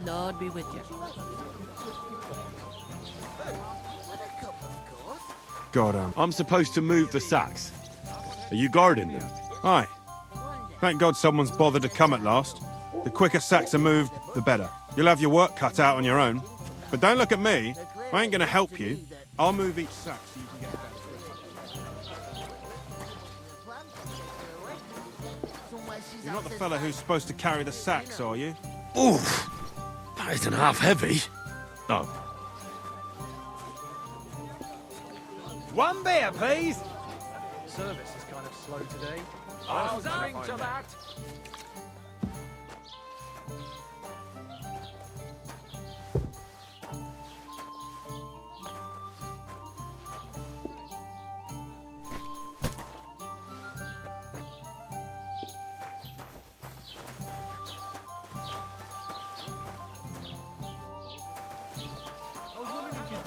The Lord be with you. God, I'm supposed to move the sacks. Are you guarding them? Aye. Thank God someone's bothered to come at last. The quicker sacks are moved, the better. You'll have your work cut out on your own. But don't look at me. I ain't gonna help you. I'll move each sack so you can get better. You're not the fella who's supposed to carry the sacks, are you? Oof! That isn't half heavy. Oh. One beer, please. Service is kind of slow today. I'll drink to that.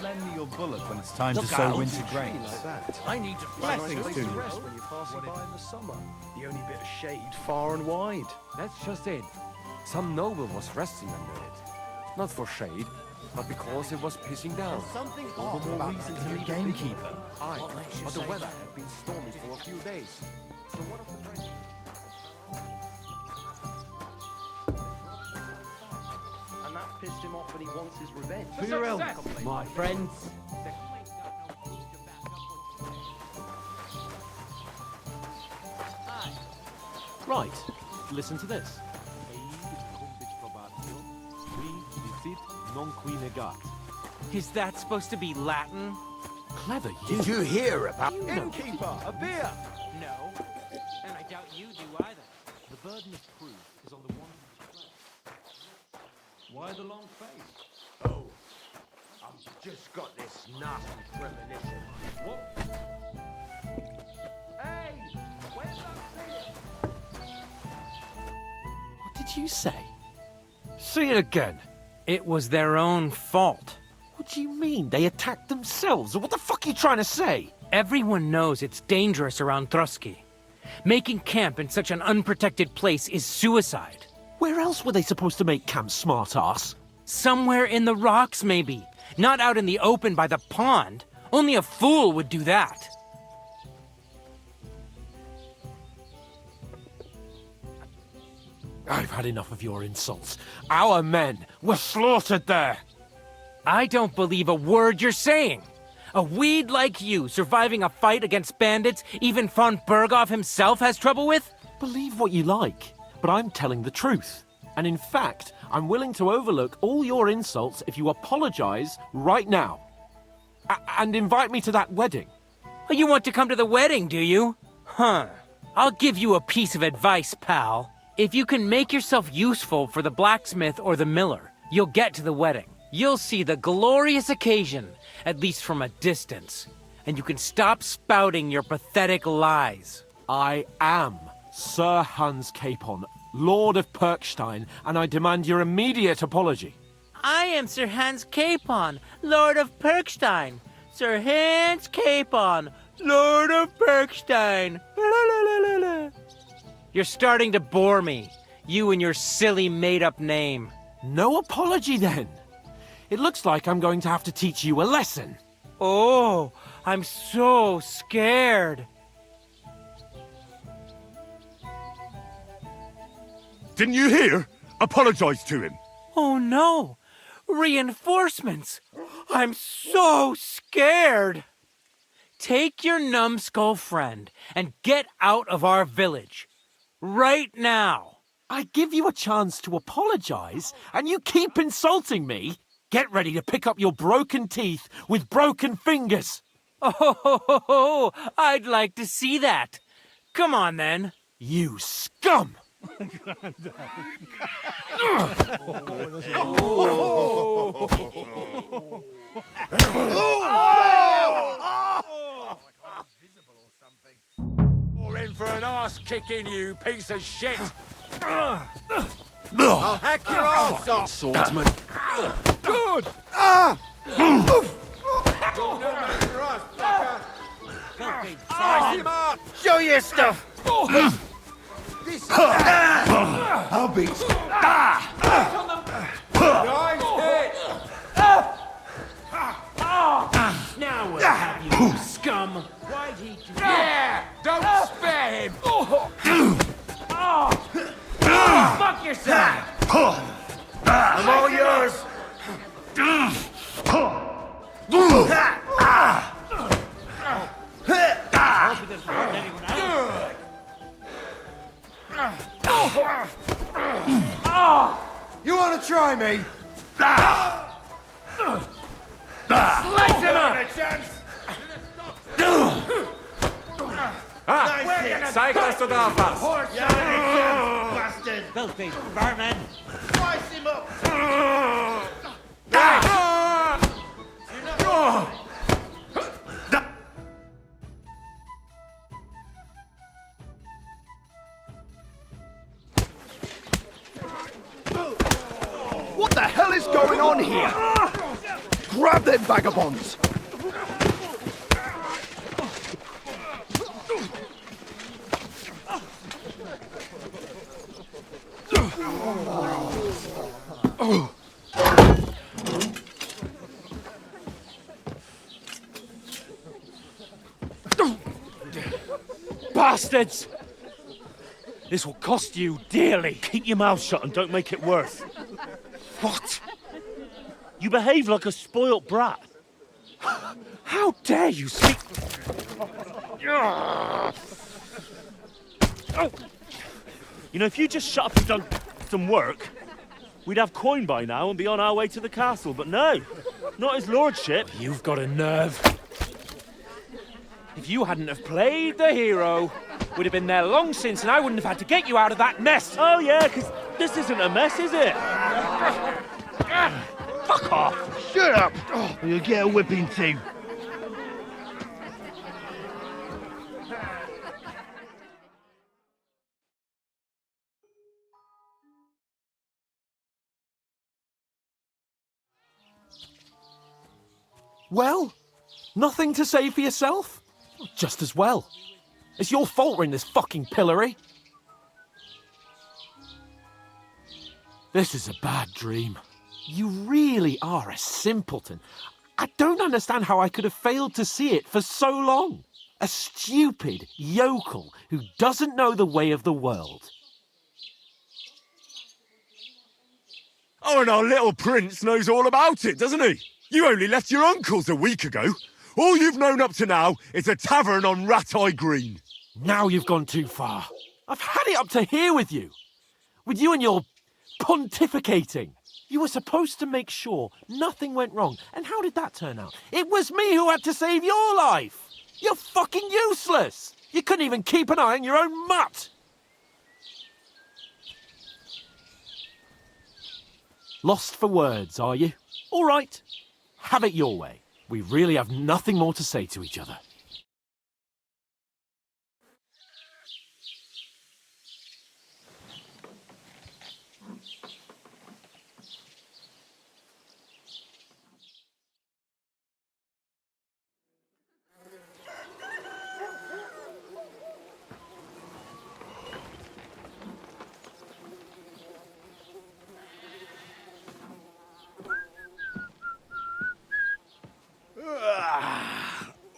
Lend me your bullet when it's time Look to sow out. winter grains. Like that. I need to find a Blessings place to to you. rest when you're passing by in the summer. The only bit of shade far and wide. That's just it. Some noble was resting under it. Not for shade, but because it was pissing down. Something All the more reason to leave Gamekeeper. Aye, What makes you but the say weather that? had been stormy for a few days. So what of the French? And that pissed him off and he wants his revenge. For your health, my friends. Right, listen to this. Is that supposed to be Latin? Clever Did you hear about... Innkeeper, a beer! No. And I doubt you do either. The burden of proof is on the one who's Why the long face? Oh, I've just got this nasty premonition. What? Hey! Where's that beer? What did you say? Say it again. It was their own fault. What do you mean? They attacked themselves? What the fuck are you trying to say? Everyone knows it's dangerous around Trotsky. Making camp in such an unprotected place is suicide. Where else were they supposed to make camp, smart-ass? Somewhere in the rocks, maybe. Not out in the open by the pond. Only a fool would do that. I've had enough of your insults. Our men were slaughtered there. I don't believe a word you're saying. A weed like you surviving a fight against bandits even von Berghoff himself has trouble with? Believe what you like, but I'm telling the truth. And in fact, I'm willing to overlook all your insults if you apologize right now. And invite me to that wedding. Oh, you want to come to the wedding, do you? Huh. I'll give you a piece of advice, pal. If you can make yourself useful for the blacksmith or the miller, you'll get to the wedding. You'll see the glorious occasion, at least from a distance. And you can stop spouting your pathetic lies. I am Sir Hans Capon, Lord of Perkstein, and I demand your immediate apology. I am Sir Hans Capon, Lord of Perkstein. Sir Hans Capon, Lord of Perkstein. You're starting to bore me. You and your silly made-up name. No apology, then. It looks like I'm going to have to teach you a lesson. Oh, I'm so scared. Didn't you hear? Apologize to him. Oh no! Reinforcements! I'm so scared! Take your numbskull friend and get out of our village. Right now! I give you a chance to apologize, and you keep insulting me? Get ready to pick up your broken teeth with broken fingers. Oh, I'd like to see that. Come on, then. You scum! You're in for an arse kicking, you piece of shit! I'll hack your arse off! Swordsman. Good! Size him up! Show your stuff! This I'll beat. No Come! Why'd he do Yeah! Don't spare him! Fuck yourself! I'm all yours! You want to try me? Slice him up! Zeig, du da was! Bastard! Filthy vermin! Slice him up! What the hell is going on here? Grab them vagabonds! Bastards! This will cost you dearly. Keep your mouth shut and don't make it worse. What? You behave like a spoilt brat. How dare you speak... You know, if you just shut up and done some work, we'd have coin by now and be on our way to the castle. But no, not his lordship. You've got a nerve. If you hadn't have played the hero, we'd have been there long since and I wouldn't have had to get you out of that mess. Oh yeah, because this isn't a mess, is it? Fuck off! Shut up! Or you'll get a whipping too. Well, nothing to say for yourself? Just as well. It's your fault we're in this fucking pillory. This is a bad dream. You really are a simpleton. I don't understand how I could have failed to see it for so long. A stupid yokel who doesn't know the way of the world. Oh, and our little prince knows all about it, doesn't he? You only left your uncle's a week ago. All you've known up to now is a tavern on Rat-Eye Green. Now you've gone too far. I've had it up to here with you. With you and your pontificating. You were supposed to make sure nothing went wrong. And how did that turn out? It was me who had to save your life. You're fucking useless. You couldn't even keep an eye on your own mutt. Lost for words, are you? All right. Have it your way. We really have nothing more to say to each other.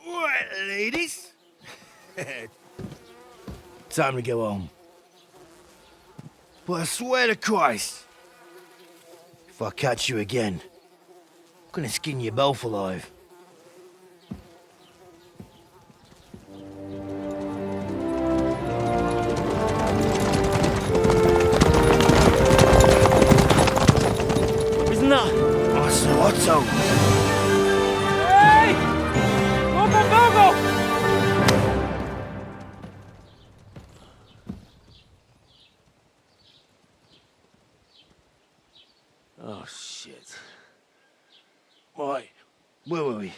Right, ladies. Time to go home. But I swear to Christ, if I catch you again, I'm gonna skin you both alive. Isn't that? Oh, so Otto. Hey! Open Virgo! Oh, shit. Right, where were we?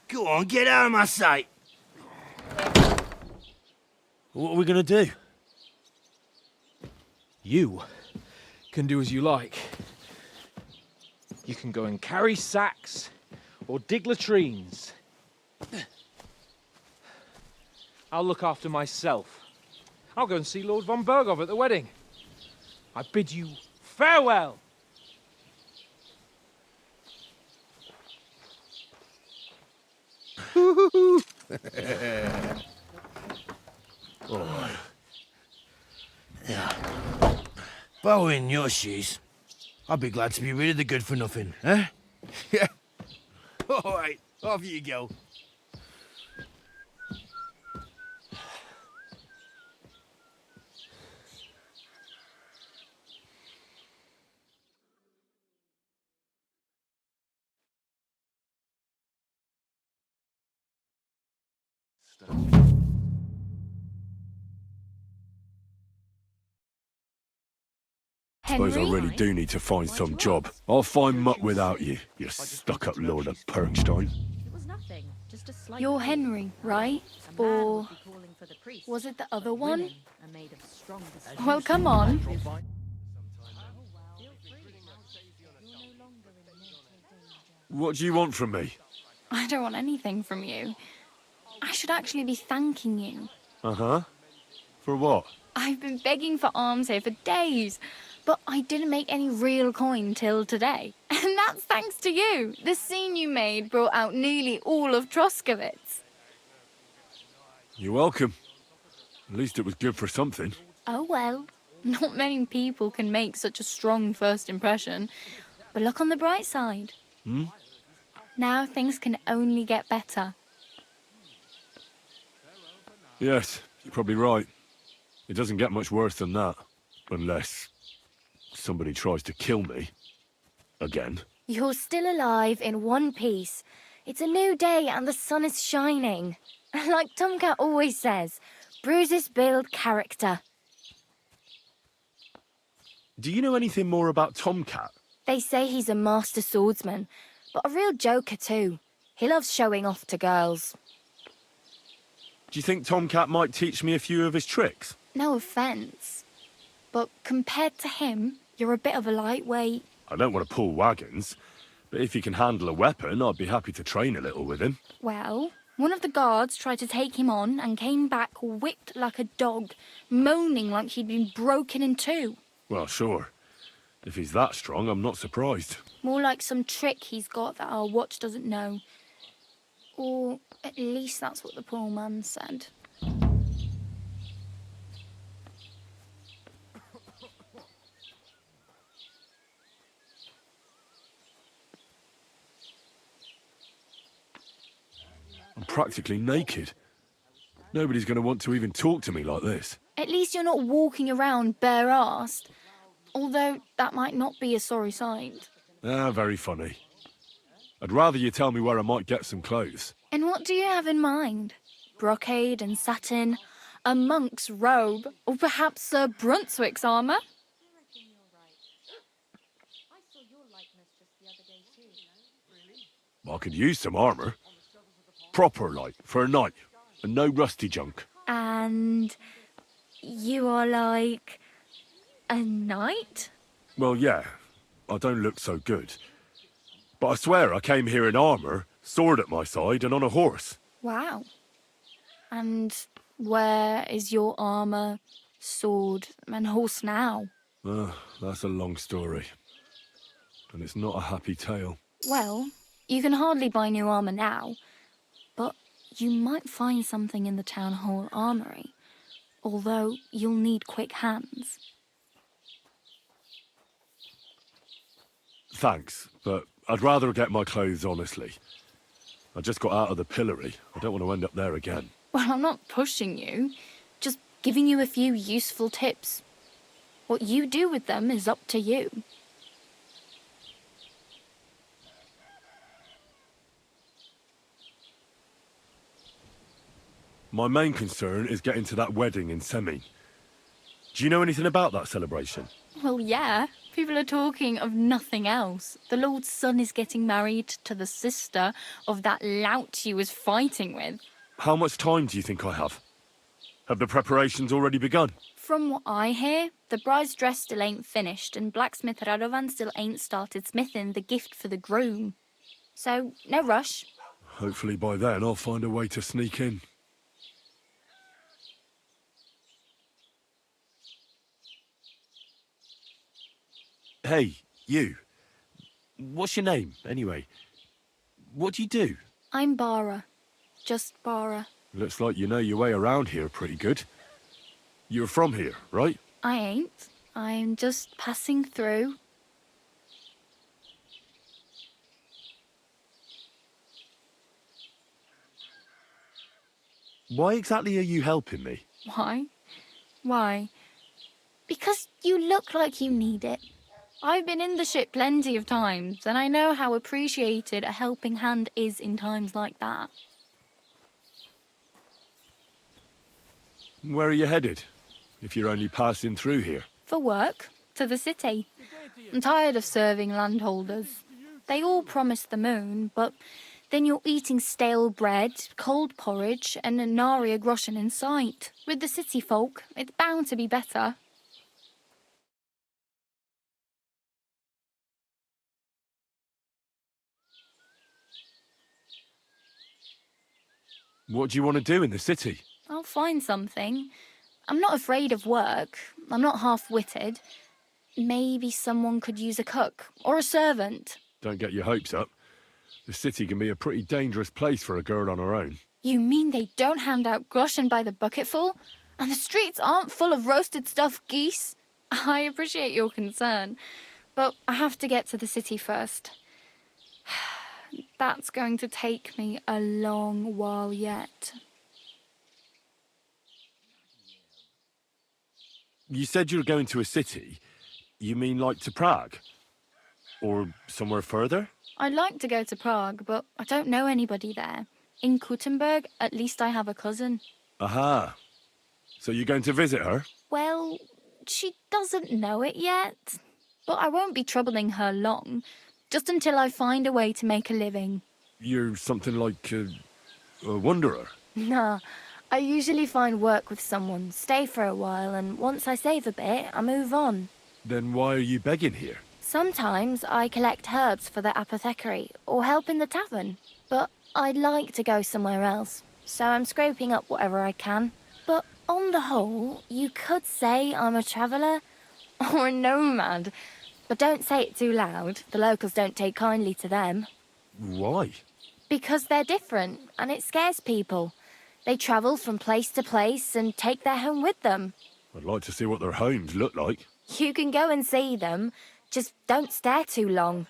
Go on, get out of my sight. What are we gonna do? You can do as you like. You can go and carry sacks or dig latrines. I'll look after myself. I'll go and see Lord von Bergov at the wedding. I bid you farewell. If I were in your shoes, I'd be glad to be rid of the good for nothing, eh? Yeah. All right, off you go. Suppose I Henry? really do need to find some job. I'll find muck without you, you stuck-up Lord of Perkstein. You're Henry, right? Or was it the other one? Well, come on. What do you want from me? I don't want anything from you. I should actually be thanking you. Uh-huh. For what? I've been begging for alms here for days, but I didn't make any real coin till today. And that's thanks to you. The scene you made brought out nearly all of Troskowitz. You're welcome. At least it was good for something. Oh well, not many people can make such a strong first impression. But look on the bright side. Now things can only get better. Yes, you're probably right. It doesn't get much worse than that. Unless somebody tries to kill me. Again. You're still alive in one piece. It's a new day and the sun is shining. Like Tomcat always says, bruises build character. Do you know anything more about Tomcat? They say he's a master swordsman, but a real joker too. He loves showing off to girls. Do you think Tomcat might teach me a few of his tricks? No offence, but compared to him, you're a bit of a lightweight. I don't want to pull wagons, but if he can handle a weapon, I'd be happy to train a little with him. Well, one of the guards tried to take him on and came back whipped like a dog, moaning like he'd been broken in two. Well, sure. If he's that strong, I'm not surprised. More like some trick he's got that our watch doesn't know. Or at least that's what the poor man said. I'm practically naked. Nobody's going to want to even talk to me like this. At least you're not walking around bare-assed. Although that might not be a sorry sight. Ah, very funny. I'd rather you tell me where I might get some clothes. And what do you have in mind? Brocade and satin? A monk's robe? Or perhaps Sir Brunswick's armour? I could use some armour. Proper, like, for a night. And no rusty junk. And you are like a knight? Well, yeah. I don't look so good. But I swear I came here in armour, sword at my side, and on a horse. Wow. And where is your armour, sword, and horse now? That's a long story. And it's not a happy tale. Well, you can hardly buy new armour now, but you might find something in the town hall armoury, although you'll need quick hands. Thanks, but I'd rather get my clothes honestly. I just got out of the pillory. I don't want to end up there again. Well, I'm not pushing you, just giving you a few useful tips. What you do with them is up to you. My main concern is getting to that wedding in Semi. Do you know anything about that celebration? Well, yeah. People are talking of nothing else. The Lord's son is getting married to the sister of that lout he was fighting with. How much time do you think I have? Have the preparations already begun? From what I hear, the bride's dress still ain't finished and blacksmith Radovan still ain't started smithing the gift for the groom. So, no rush. Hopefully by then I'll find a way to sneak in. Hey, you. What's your name, anyway? What do you do? I'm Bara. just Bara. Looks like you know your way around here pretty good. You're from here, right? I ain't. I'm just passing through. Why exactly are you helping me? Why? Why? Because you look like you need it. I've been in the ship plenty of times, and I know how appreciated a helping hand is in times like that. Where are you headed, if you're only passing through here? For work, to the city. I'm tired of serving landholders. They all promise the moon, but then you're eating stale bread, cold porridge, and a nary a groschen in sight. With the city folk, it's bound to be better. What do you want to do in the city? I'll find something. I'm not afraid of work. I'm not half-witted. Maybe someone could use a cook or a servant. Don't get your hopes up. The city can be a pretty dangerous place for a girl on her own. You mean they don't hand out groschen by the bucketful? And the streets aren't full of roasted stuffed geese? I appreciate your concern, but I have to get to the city first. That's going to take me a long while yet. You said you were going to a city. You mean like to Prague? Or somewhere further? I'd like to go to Prague, but I don't know anybody there. In Kuttenberg, at least I have a cousin. Aha. So you're going to visit her? Well, she doesn't know it yet. But I won't be troubling her long, just until I find a way to make a living. You're something like a wanderer? Nah, I usually find work with someone, stay for a while, and once I save a bit, I move on. Then why are you begging here? Sometimes I collect herbs for the apothecary, or help in the tavern. But I'd like to go somewhere else, so I'm scraping up whatever I can. But on the whole, you could say I'm a traveller, or a nomad. But don't say it too loud, the locals don't take kindly to them. Why? Because they're different, and it scares people. They travel from place to place and take their home with them. I'd like to see what their homes look like. You can go and see them, just don't stare too long.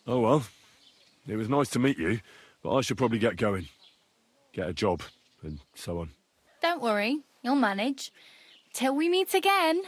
Oh well, it was nice to meet you, but I should probably get going. Get a job, and so on. Don't worry, you'll manage. Till we meet again.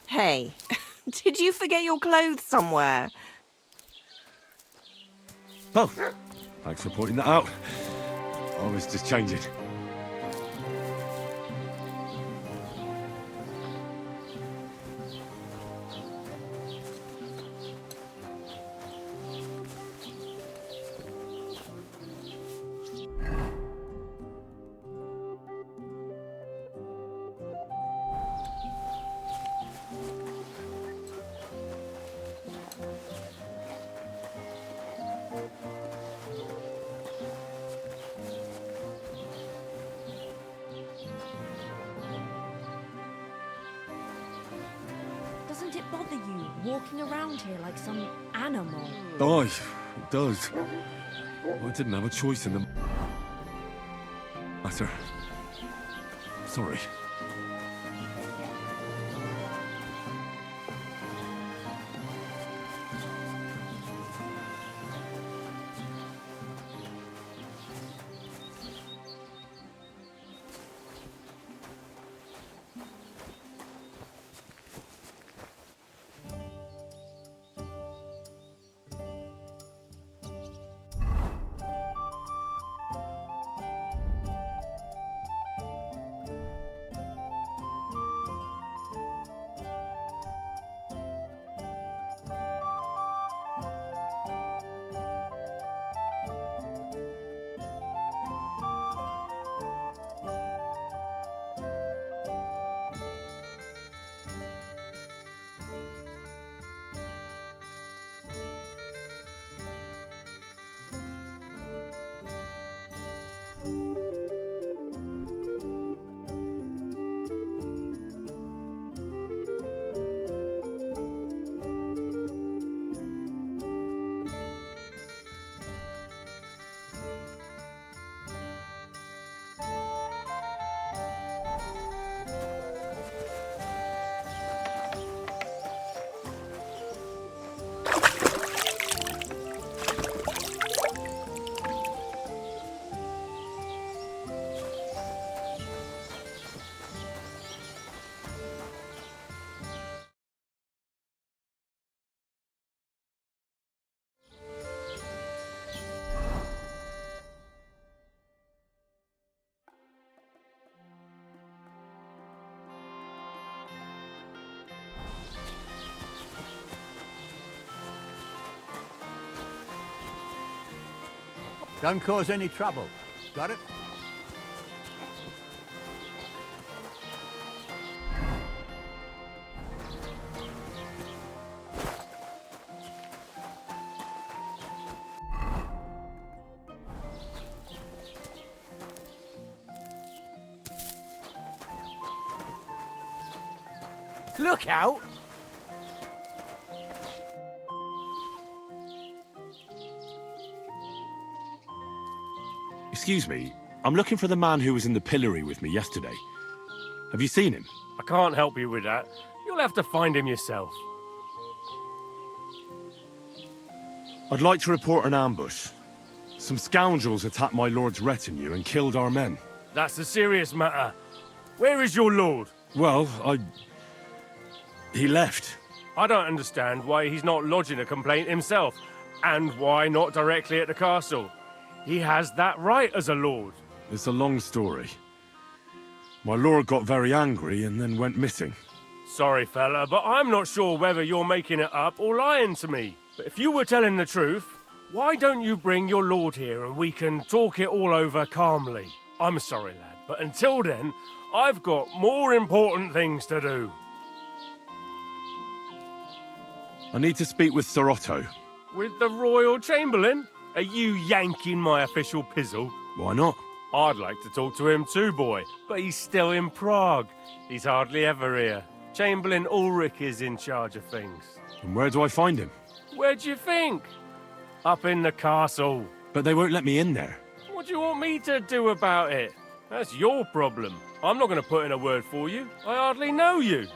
Hey, did you forget your clothes somewhere? Oh, thanks for pointing that out. I was just changing. Doesn't it bother you walking around here like some animal? Aye, it does. I didn't have a choice in the matter. Sorry. Don't cause any trouble. Got it? Look out! Excuse me, I'm looking for the man who was in the pillory with me yesterday. Have you seen him? I can't help you with that. You'll have to find him yourself. I'd like to report an ambush. Some scoundrels attacked my lord's retinue and killed our men. That's a serious matter. Where is your lord? Well, he left. I don't understand why he's not lodging a complaint himself, and why not directly at the castle. He has that right as a lord. It's a long story. My lord got very angry and then went missing. Sorry, fella, but I'm not sure whether you're making it up or lying to me. But if you were telling the truth, why don't you bring your lord here and we can talk it all over calmly? I'm sorry, lad, but until then, I've got more important things to do. I need to speak with Sir Otto. With the Royal Chamberlain? Are you yanking my official pizzle? Why not? I'd like to talk to him too, boy, but he's still in Prague. He's hardly ever here. Chamberlain Ulrich is in charge of things. And where do I find him? Where do you think? Up in the castle. But they won't let me in there. What do you want me to do about it? That's your problem. I'm not going to put in a word for you. I hardly know you.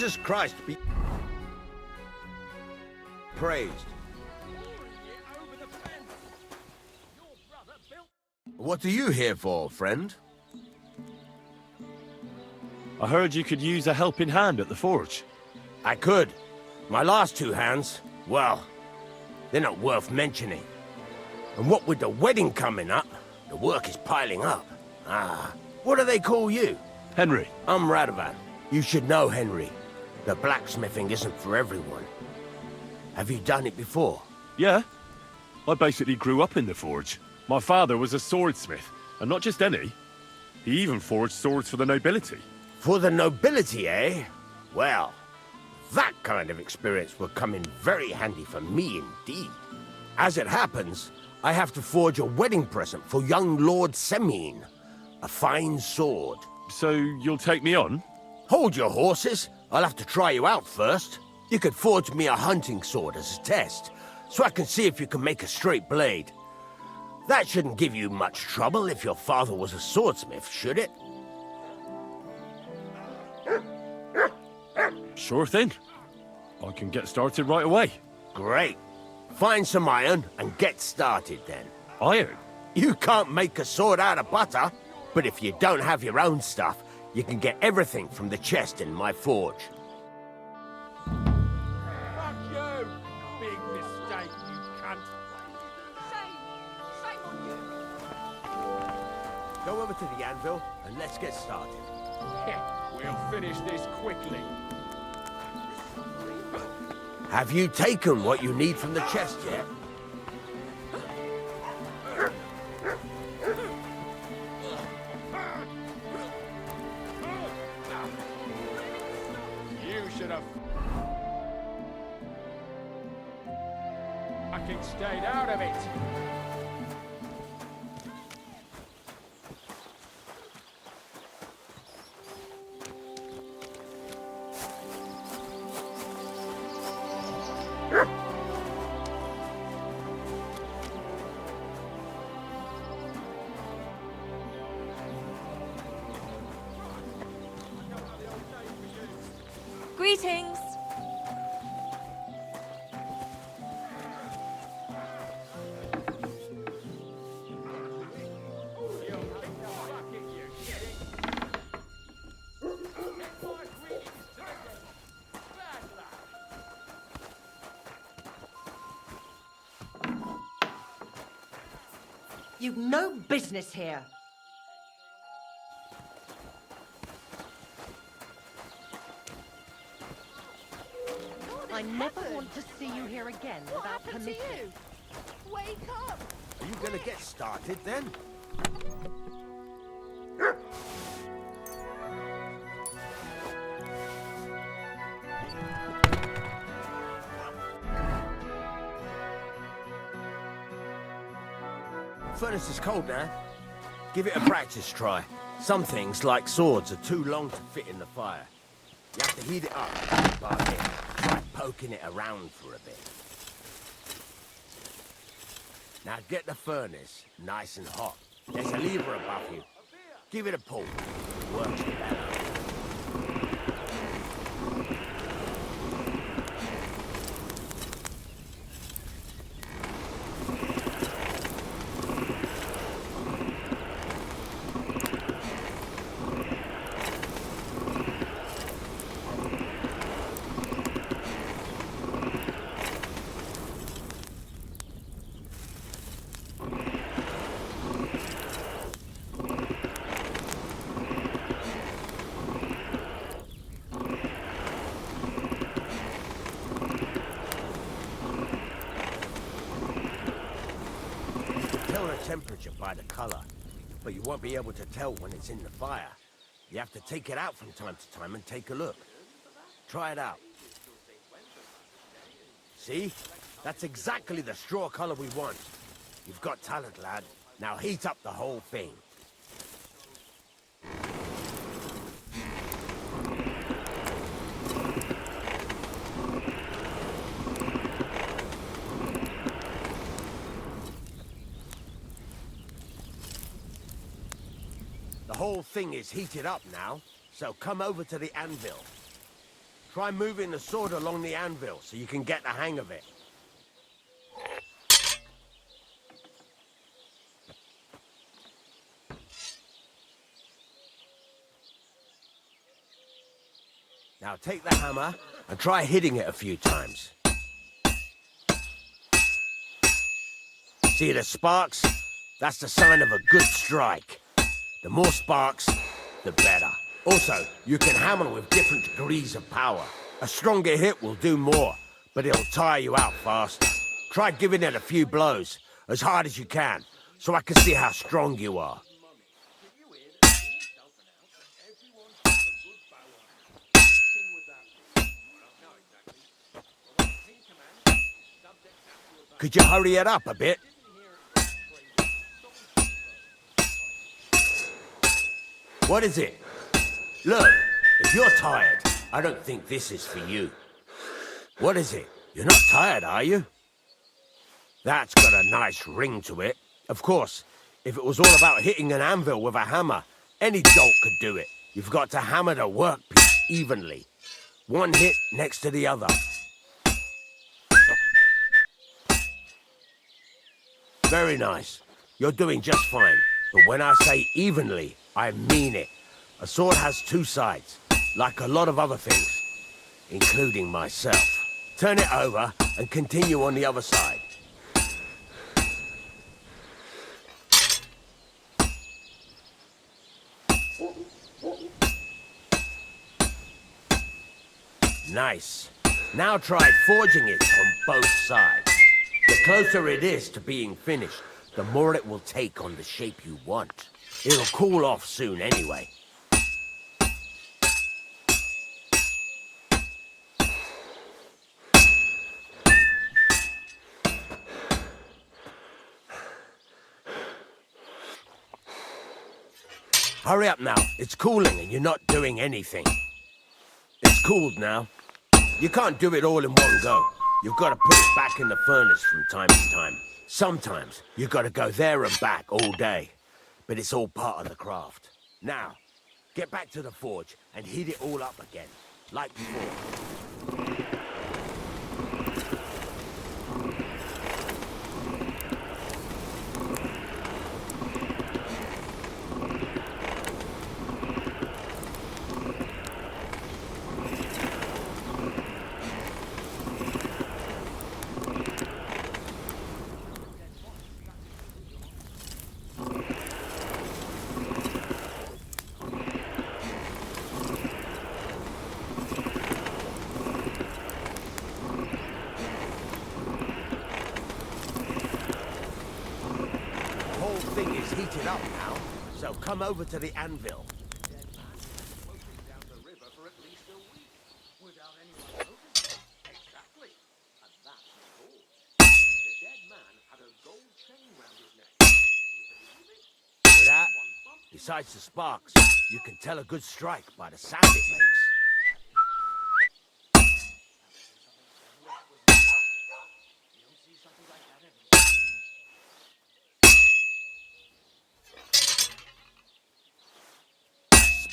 Jesus Christ be praised. What are you here for, friend? I heard you could use a helping hand at the forge. I could. My last two hands, well, they're not worth mentioning. And what with the wedding coming up, the work is piling up. What do they call you? Henry. I'm Radovan. You should know, Henry. The blacksmithing isn't for everyone. Have you done it before? Yeah. I basically grew up in the forge. My father was a swordsmith, and not just any. He even forged swords for the nobility. For the nobility, eh? Well, that kind of experience will come in very handy for me indeed. As it happens, I have to forge a wedding present for young Lord Semine. A fine sword. So you'll take me on? Hold your horses. I'll have to try you out first. You could forge me a hunting sword as a test, so I can see if you can make a straight blade. That shouldn't give you much trouble if your father was a swordsmith, should it? Sure thing. I can get started right away. Great. Find some iron and get started then. Iron? You can't make a sword out of butter, but if you don't have your own stuff, you can get everything from the chest in my forge. Fuck you! Big mistake, you cunt. Shame on you. Go over to the anvil and let's get started. We'll finish this quickly. Have you taken what you need from the chest yet? You should have fucking stayed out of it. Greetings. You've no business here. I never want to see you here again without permission. Wake up! Are you gonna get started then? Furnace is cold now. Give it a practice try. Some things, like swords, are too long to fit in the fire. You have to heat it up by hand. Try poking it around for a bit. Now get the furnace nice and hot. There's a lever above you. Give it a pull. Works better. Temperature by the color, but you won't be able to tell when it's in the fire. You have to take it out from time to time and take a look. Try it out. See? That's exactly the straw color we want. You've got talent, lad. Now heat up the whole thing. The whole thing is heated up now, so come over to the anvil. Try moving the sword along the anvil so you can get the hang of it. Now take the hammer and try hitting it a few times. See the sparks? That's the sign of a good strike. The more sparks, the better. Also, you can hammer with different degrees of power. A stronger hit will do more, but it'll tire you out faster. Try giving it a few blows, as hard as you can, so I can see how strong you are. Could you hurry it up a bit? What is it? Look, if you're tired, I don't think this is for you. What is it? You're not tired, are you? That's got a nice ring to it. Of course, if it was all about hitting an anvil with a hammer, any dolt could do it. You've got to hammer the workpiece evenly. One hit next to the other. Very nice. You're doing just fine. But when I say evenly, I mean it. A sword has two sides, like a lot of other things, including myself. Turn it over and continue on the other side. Nice. Now try forging it on both sides. The closer it is to being finished, the more it will take on the shape you want. It'll cool off soon anyway. Hurry up now. It's cooling and you're not doing anything. It's cooled now. You can't do it all in one go. You've got to put it back in the furnace from time to time. Sometimes you've got to go there and back all day. But it's all part of the craft. Now, get back to the forge and heat it all up again, like before. Heated up now, so come over to the anvil. See that? Besides the sparks, you can tell a good strike by the sound it makes.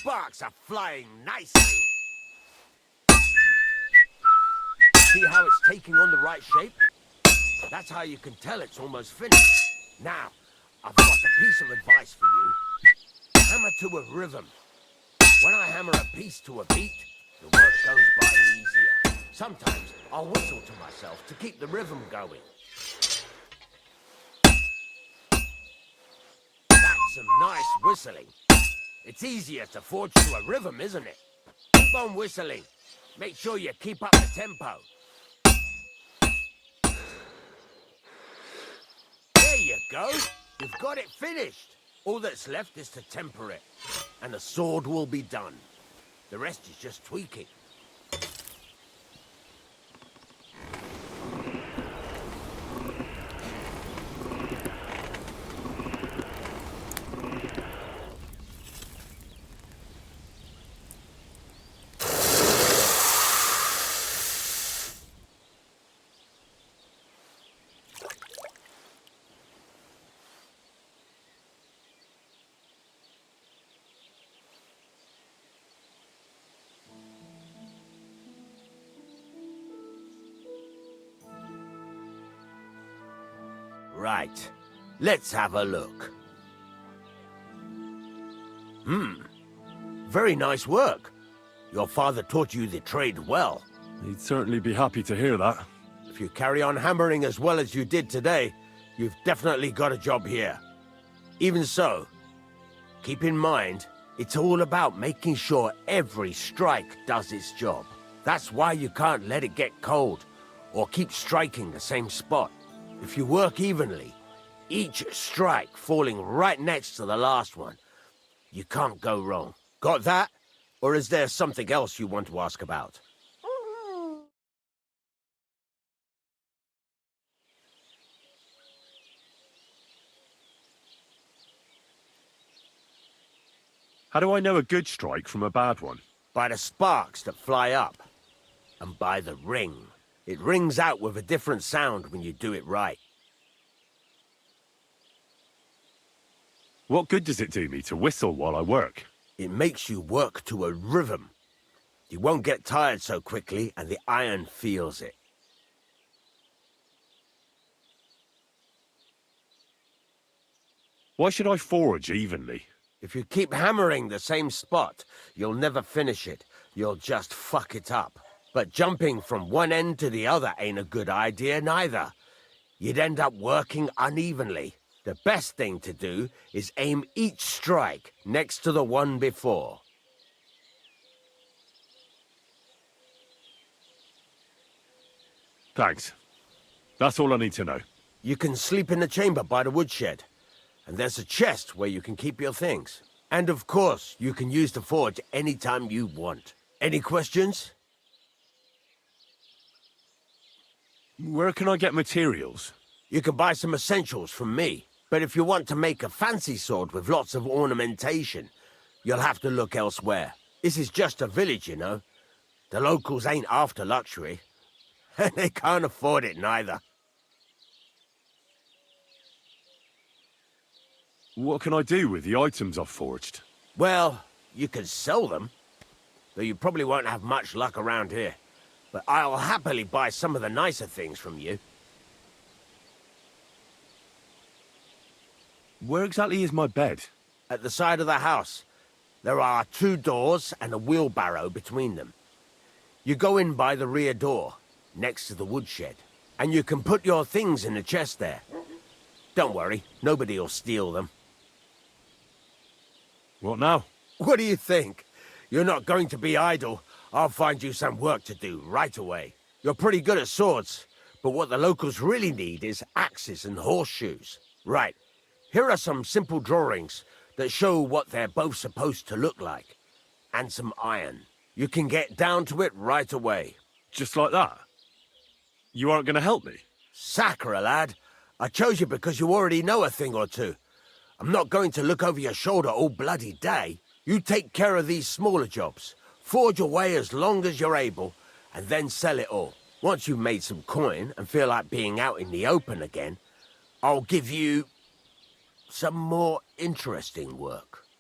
Sparks are flying nicely. See how it's taking on the right shape? That's how you can tell it's almost finished. Now, I've got a piece of advice for you. Hammer to a rhythm. When I hammer a piece to a beat, the work goes by easier. Sometimes I'll whistle to myself to keep the rhythm going. That's some nice whistling. It's easier to forge to a rhythm, isn't it? Keep on whistling. Make sure you keep up the tempo. There you go. You've got it finished. All that's left is to temper it, and the sword will be done. The rest is just tweaking. Right. Let's have a look. Very nice work. Your father taught you the trade well. He'd certainly be happy to hear that. If you carry on hammering as well as you did today, you've definitely got a job here. Even so, keep in mind, it's all about making sure every strike does its job. That's why you can't let it get cold, or keep striking the same spot. If you work evenly, each strike falling right next to the last one, you can't go wrong. Got that? Or is there something else you want to ask about? How do I know a good strike from a bad one? By the sparks that fly up. And by the ring. It rings out with a different sound when you do it right. What good does it do me to whistle while I work? It makes you work to a rhythm. You won't get tired so quickly, and the iron feels it. Why should I forge evenly? If you keep hammering the same spot, you'll never finish it. You'll just fuck it up. But jumping from one end to the other ain't a good idea neither. You'd end up working unevenly. The best thing to do is aim each strike next to the one before. Thanks. That's all I need to know. You can sleep in the chamber by the woodshed. And there's a chest where you can keep your things. And of course, you can use the forge anytime you want. Any questions? Where can I get materials? You can buy some essentials from me. But if you want to make a fancy sword with lots of ornamentation, you'll have to look elsewhere. This is just a village, you know. The locals ain't after luxury. And they can't afford it neither. What can I do with the items I've forged? Well, you can sell them. Though you probably won't have much luck around here. But I'll happily buy some of the nicer things from you. Where exactly is my bed? At the side of the house. There are 2 doors and a wheelbarrow between them. You go in by the rear door, next to the woodshed. And you can put your things in the chest there. Don't worry, nobody'll steal them. What now? What do you think? You're not going to be idle. I'll find you some work to do right away. You're pretty good at swords, but what the locals really need is axes and horseshoes. Right, here are some simple drawings that show what they're both supposed to look like. And some iron. You can get down to it right away. Just like that? You aren't going to help me? Sacre, lad. I chose you because you already know a thing or two. I'm not going to look over your shoulder all bloody day. You take care of these smaller jobs. Forge away as long as you're able, and then sell it all. Once you've made some coin and feel like being out in the open again, I'll give you some more interesting work.